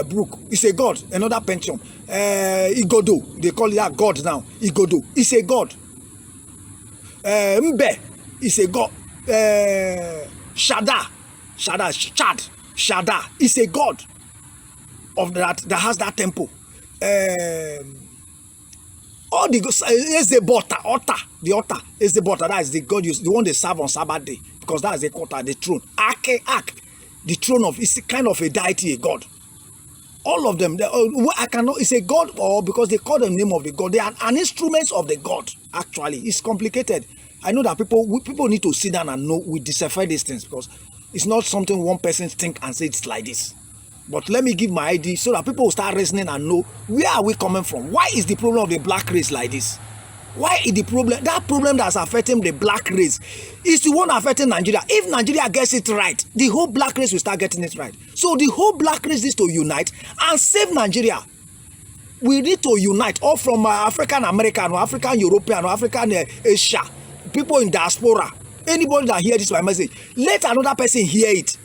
Speaker 2: Brook. It's a God. Another pension. Igodo. They call it that God now. Igodo. It's a God. Mbe. It's a God. Shada. It's a God of that has that temple. All the is the altar is the altar. That is the God, the one they serve on Sabbath day, because that is the altar, the throne. Ark, the throne of, it's kind of a deity, a God. All of them, I cannot. It's a God, or because they call the name of the God. They are an instrument of the God. Actually, it's complicated. I know that people need to sit down and know we decipher these things, because it's not something one person think and say it's like this. But let me give my idea so that people will start reasoning and know where are we coming from. Why is the problem of the black race like this? Why is the problem, that problem that's affecting the black race is the one affecting Nigeria? If Nigeria gets it right, the whole black race will start getting it right. So the whole black race needs to unite and save Nigeria. We need to unite, all from African American or African European or African Asia, people in diaspora, anybody that hear this my message, let another person hear it.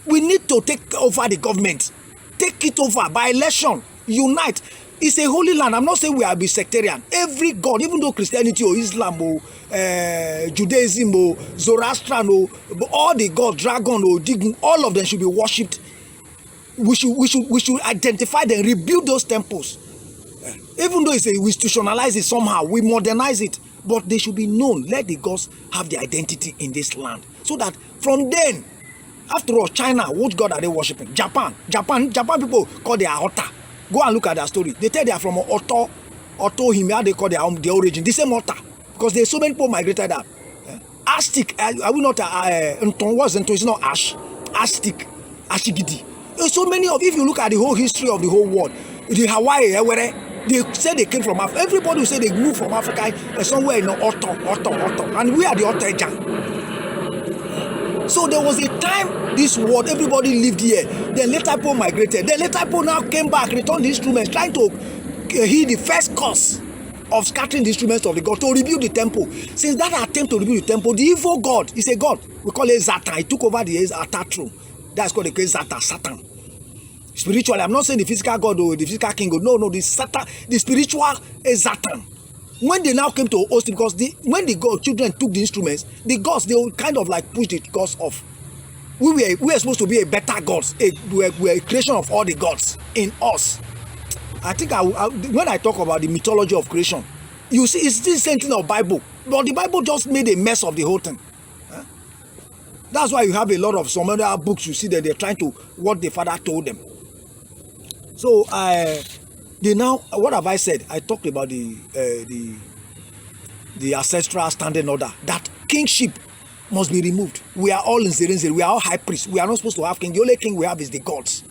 Speaker 2: We need to take over the government. Take it over by election. Unite. It's a holy land. I'm not saying we are be sectarian. Every God, even though Christianity or Islam or Judaism or Zoroastrian or all the gods, dragon or Digun, all of them should be worshipped. We should identify them, rebuild those temples. Even though we institutionalize it somehow, we modernize it, but they should be known. Let the gods have their identity in this land, so that from then, after all, China, what God are they worshiping? Japan people call their altar. Go and look at their story. They tell they are from Otto Himia, they call their origin. The same altar. Because there's so many people migrated out. Aztec, I will not, what's Nto? It's not Ash. Aztec, Ashigidi. There's so many of, if you look at the whole history of the whole world, the Hawaii, where they say they came from Africa. Everybody will say they moved from Africa somewhere in Otto. And we are the Otto. So there was a time this world, everybody lived here. Then later people migrated. Then later people now came back, returned the instruments, trying to heal the first cause of scattering the instruments of the God, to rebuild the temple. Since that attempt to rebuild the temple, the evil God is a God. We call it Satan. He took over the Atar throne. That's called the case Satan. Spiritually, I'm not saying the physical God or the physical king. No, the Satan, the spiritual is Satan. When they now came to host, because when the God children took the instruments, the gods, they would kind of like push the gods off. We were supposed to be a better gods. We're a creation of all the gods in us. I think when I talk about the mythology of creation, you see, it's still the same thing of Bible, but the Bible just made a mess of the whole thing. That's why you have a lot of some other books. You see that they're trying to what the father told them. So what have I said? I talked about the ancestral standing order, that kingship must be removed. We are all Nzerael. We are all high priests. We are not supposed to have king. The only king we have is the gods.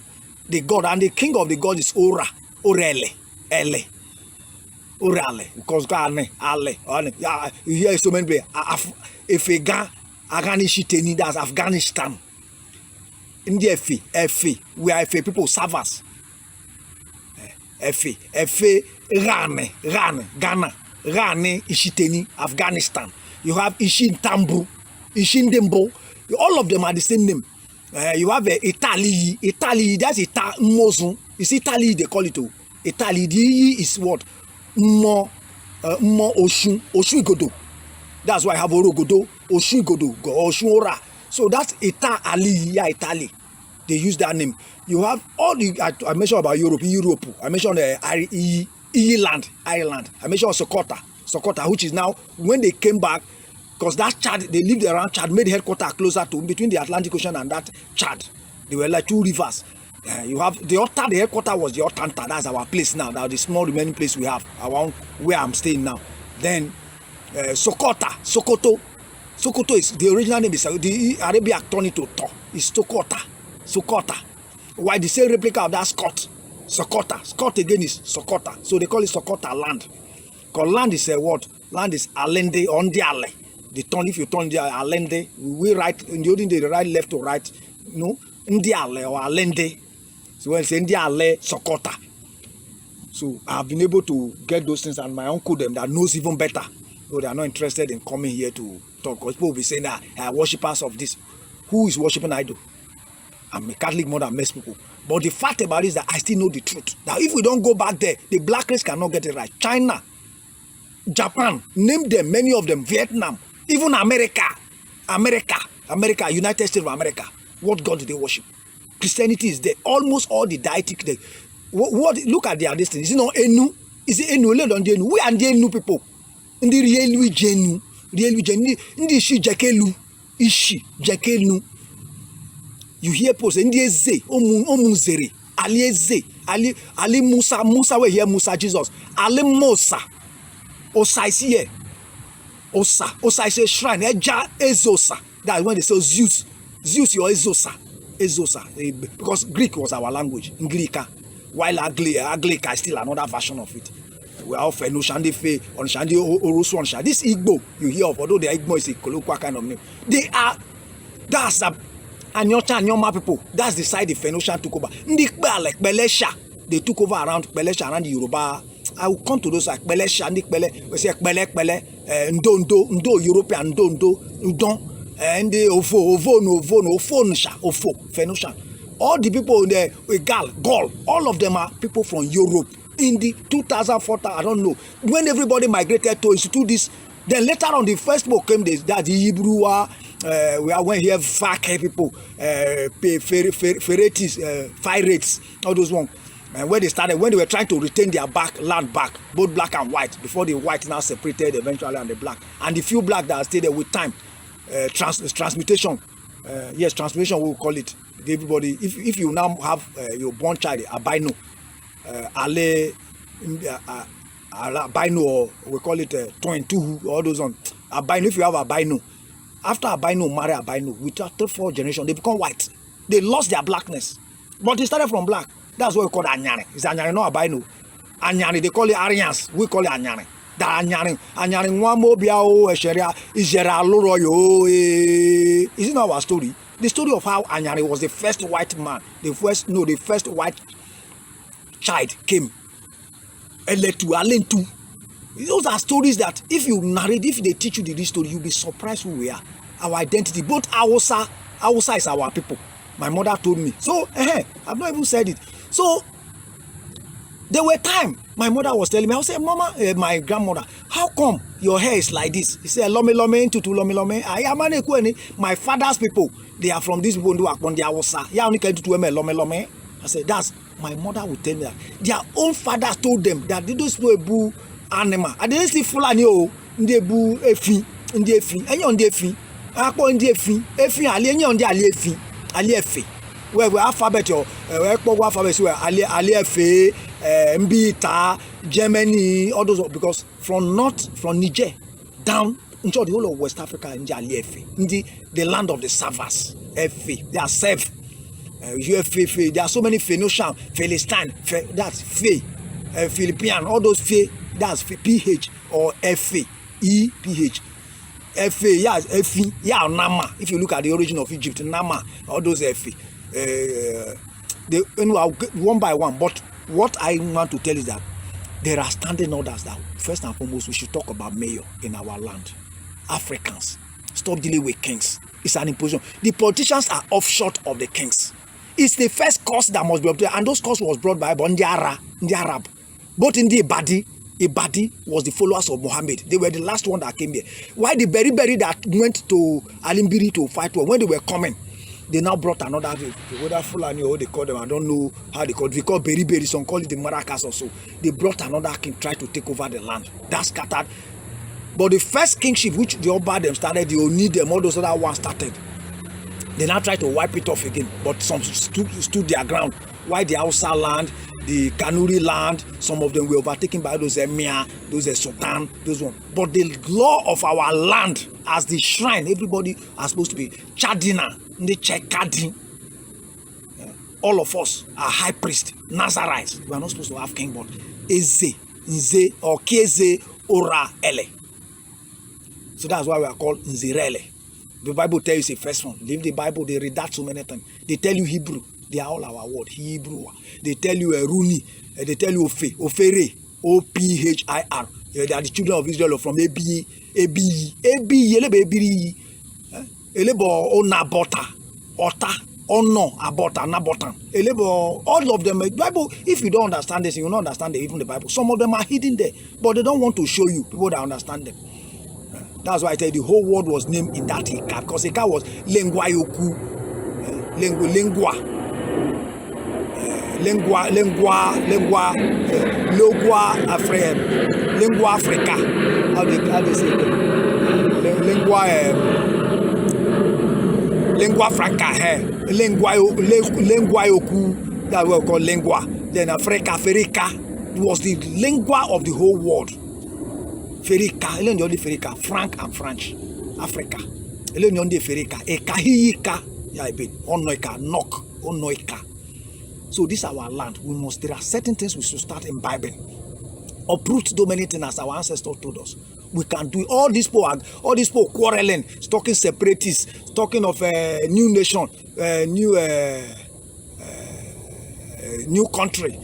Speaker 2: The God, and the king of the God is Orele. Because you hear so many players. Efega, Aganishiteni, that's Afghanistan. India Efe. We are Efe people, servers. Efe, Ghana, Ishiteni, Afghanistan. You have Ishin Tambu, Ishin Dembo. All of them are the same name. You have Italy, that's Nmoo. It's Italy, they call it. Italy, the is what? Nmoo Oshun Igodo. That's why I have Orogodo, Oshun Igodo, Oshun Ora. So that's Italy. They use that name. You have all the, I mentioned about Europe. I mentioned Ireland. I mentioned Sokotra, which is now, when they came back, because that Chad, they lived around Chad, made headquarters closer to, between the Atlantic Ocean and that Chad. They were like two rivers. You have the altar, the headquarter was the Otanta. That's our place now. That's the small remaining place we have around where I'm staying now. Then Sokoto is the original name is the Arabic turned it to To. It's Sokota. Why the same replica of that Sokota. Scott again is Sokota. So they call it Sokota land. Because land is a what? Land is Alende on the Ale. The turn, if you turn the Alende, we write in the olden day, right, left to right, Ndiale or Alende. So when say Ndiale Sokota. So I've been able to get those things, and my uncle them that knows even better. So they are not interested in coming here to talk. Because people will be saying that worshippers of this. Who is worshiping idol? I'm a Catholic more than most people. But the fact about it is that I still know the truth. That if we don't go back there, the black race cannot get it right. China, Japan, name them, many of them, Vietnam, even America, United States of America. What God do they worship? Christianity is there. Almost all the deitic there. Look at their distance. Is it not Enu? Is it Enu? Enu? We are the Enu people. In the real Jenu. In the Ishi Jakelu. You hear people say, Ndieze, Omunzere, Alieze, Ali Musa, we hear Musa Jesus, Almousa, Osa is here, Osa is a shrine, Eja Ezosa. That's when they say Zeus your Ezosa, because Greek was our language, in Greeka, while Aglika is still another version of it. We are often Shandi Fe, on Shandi Orosu, on Shandi. This Igbo you hear of, although the Igbo is a colloquial kind of name, that's a Anyocha Anyoma people. That's the side the Phoenician took over. Ndikbe like Belesha, they took over around Belesha around the Yoruba. I will come to those like Belesha, Ndikbele, we say Bele, Ndo European, Ndo, Udon, and the Ofo, Phoenician. All the people there, Gaul, all of them are people from Europe. In the 2004, I don't know, when everybody migrated to institute this, then later on the first book came that the Hebrewa. We are when here Fake people, fire rates, all those ones. And when they were trying to retain their land back, both black and white, before the white now separated eventually and the black. And the few black that stayed there with time, transmutation, transmutation we'll call it. Everybody, if you now have your born child, albino, albino, or we call it 22, all those on albino. If you have albino, after albino marry albino, without 3-4 generations, they become white. They lost their blackness, but they started from black. That's what we call Anyane. It's Anyane, not albino. Anyane, they call it Aryans. We call it Anyane. That Anyane Nwamo Biao Esheria Nzerael Loroyo. Is it not our story? The story of how Anyane was the first white man, the first white child came. Alentu. Those are stories that if you narrate, if they teach you this story, you'll be surprised who we are. Our identity. Both Hausa is our people. My mother told me. So, I've not even said it. So, there were times my mother was telling me, I was saying, Mama, my grandmother, how come your hair is like this? He said, Lome, tutu, lome. My father's people, they are from these people who are on the Hausa. Lome. I said, that's, my mother would tell me that. Their own fathers told them that they don't know animal. I didn't see Fulani o ndebu efi enyo ndefi akpo efi ali enyo ndi ali efi we alphabet or we kpo alphabet we ali efi mbita Germany all those, because from Niger down into the whole of West Africa ndi ali efi the land of the servers efi, they are serf there are so many Phoenician, Philistine, that's Fe, Philippian, all those Fe. That's PH or FA, EPH. FA, yes, FE, yeah, Nama. If you look at the origin of Egypt, Nama, all those FA. One by one. But what I want to tell is that there are standing orders that, first and foremost, we should talk about mayor in our land. Africans, stop dealing with kings. It's an imposition. The politicians are offshore of the kings. It's the first cause that must be obtained, and those cause was brought by the Arab. Both in the Ibadi was the followers of Muhammad. They were the last one that came here. Why the Beriberi that went to Alimbiri to fight war, when they were coming, they now brought another, whether Fulani or they call them, I don't know how they call it. We call Beriberi, some call it the Maracas or so. They brought another king, tried to take over the land. That scattered. But the first kingship, which the Oba them started, the Oni them, all those other ones started. They now tried to wipe it off again, but some stood their ground. Why the Hausa land, the Kanuri land, some of them were overtaken by those Emir, those Sultan, those ones. But the law of our land, as the shrine, everybody are supposed to be Chadina, Ndechekadi. All of us are high priest, Nazarites. We are not supposed to have king, but Eze, Nze, or Keze, Ora, Ele. So that's why we are called Nzerael. The Bible tells you the first one. Leave the Bible, they read that so many times. They tell you Hebrew. They are all our word, Hebrew. They tell you Runi. They tell you Ofe, Ofere, O-P-H-I-R. They are the children of Israel from Elebo Onabota, Ota, Ono, Abota, Nabotan. Elebo, all of them. Bible, if you don't understand this, you will not understand even the Bible. Some of them are hidden there, but they don't want to show you people that understand them. That's why I tell you the whole world was named in that Heka, because Heka was lengua yoku, lengua Africa. How they say it? Lengua franca, lengua yoku. That's what we call lengua. Then Africa was the lingua of the whole world. Ferika, ele ndio Ferika, Frank and French, Africa. Ele ndio Ferika, Ekahika, ya ibe, onoika, knock, onoika. So this is our land. There are certain things we should start imbibing. Uproot so many things as our ancestors told us. We can do it. All these people quarreling, talking separatists, talking of a new nation, new country.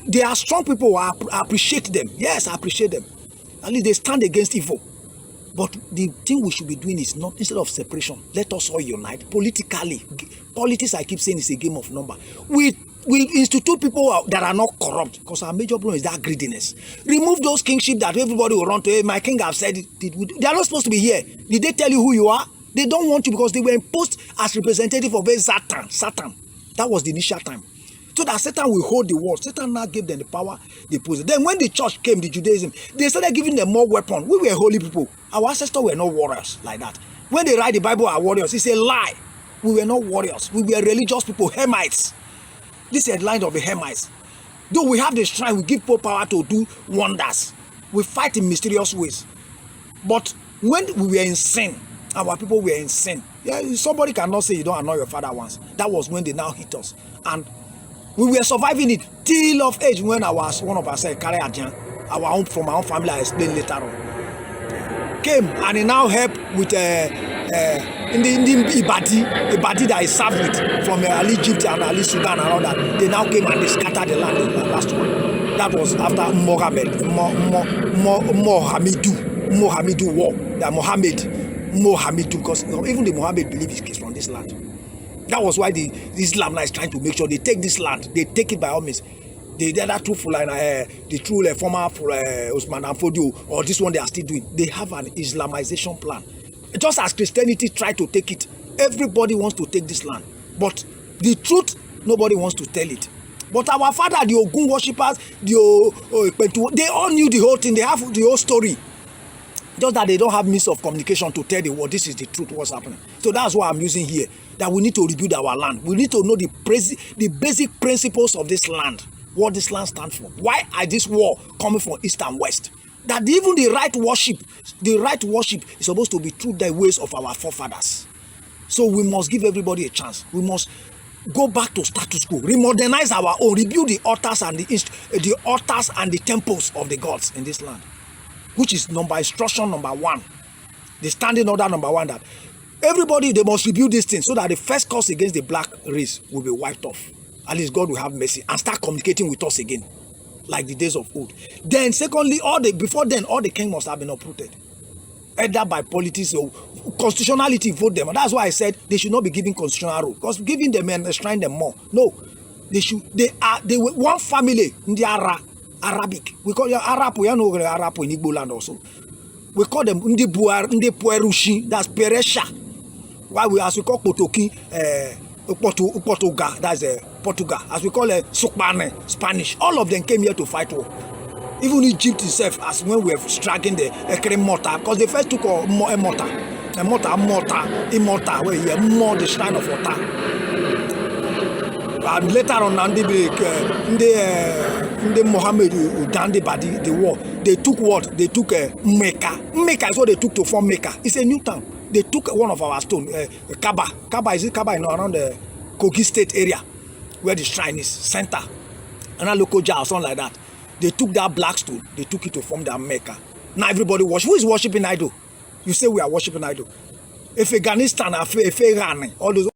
Speaker 2: They are strong people. I appreciate them. Yes, I appreciate them. At least they stand against evil. But the thing we should be doing is not, instead of separation, let us all unite politically. Politics, I keep saying, is a game of number. We institute people that are not corrupt, because our major problem is that greediness. Remove those kingship that everybody will run to. Hey, my king have said it. They are not supposed to be here. Did they tell you who you are? They don't want you because they were imposed as representative of a Satan. That was the initial time. So that Satan will hold the world. Satan now gave them the power they possessed. Then when the church came, the Judaism, they started giving them more weapons. We were holy people. Our ancestors were not warriors like that. When they write the Bible are warriors, it's a lie. We were not warriors. We were religious people, Hamites. This is the line of the Hamites. Though we have the strength, we give people power to do wonders. We fight in mysterious ways. But when we were in sin, our people were in sin. Yeah, somebody cannot say you don't annoy your father once. That was when they now hit us. And we were surviving it till of age when one of us carry our own from our own family. I explain later on. Came and he now helped with in the Ibadi that is served with from Ali Egypt and Ali Sudan and all that. They now came and they scattered the land in the last one. That was after Mohammedu war. That Mohammedu, because even the Mohammed believe he's from this land. That was why the Islam now is trying to make sure they take this land. They take it by all means. The other true the true former Osman Danfodio, or this one they are still doing. They have an Islamization plan. Just as Christianity tried to take it, everybody wants to take this land. But the truth, nobody wants to tell it. But our father, the Ogun worshippers, they all knew the whole thing. They have the whole story. Just that they don't have means of communication to tell the world this is the truth, what's happening. So that's what I'm using here. That we need to rebuild our land. We need to know the basic principles of this land. What this land stands for. Why are this war coming from east and west? That even the right worship is supposed to be through the ways of our forefathers. So we must give everybody a chance. We must go back to status quo, remodernize our own, rebuild the altars and the temples of the gods in this land. Which is instruction number one. The standing order number one, that everybody, they must rebuild this thing so that the first curse against the black race will be wiped off. At least God will have mercy and start communicating with us again, like the days of old. Then secondly, before then, all the kings must have been uprooted. Either by politics or constitutionality, vote them. And that's why I said they should not be giving constitutional rule, because giving them and enshrine them more. No, they were one family in the Arabic. We call them Arab. We know Arab in Igbo land also. We call them Puerushi. That's Peresha. Why as we call Potoki, Portugal. That's Portugal. As we call it Sukmane, Spanish. All of them came here to fight war. Even Egypt itself, as when we were striking the Ekere mortar, because they first took a mortar, where you have more the shrine of water. And later on, the Mohammed done the war. They took what? They took Mecca. Mecca is what they took to form Mecca. It's a new town. They took one of our stone, Kaaba. Kaaba, is it Kaaba? You know, around the Kogi State area, where the shrine is, center. And a local jar or something like that. They took that black stone, they took it to form their Mecca. Now everybody worship. Who is worshiping idol? You say we are worshiping idol. If Afghanistan, if Iran, all those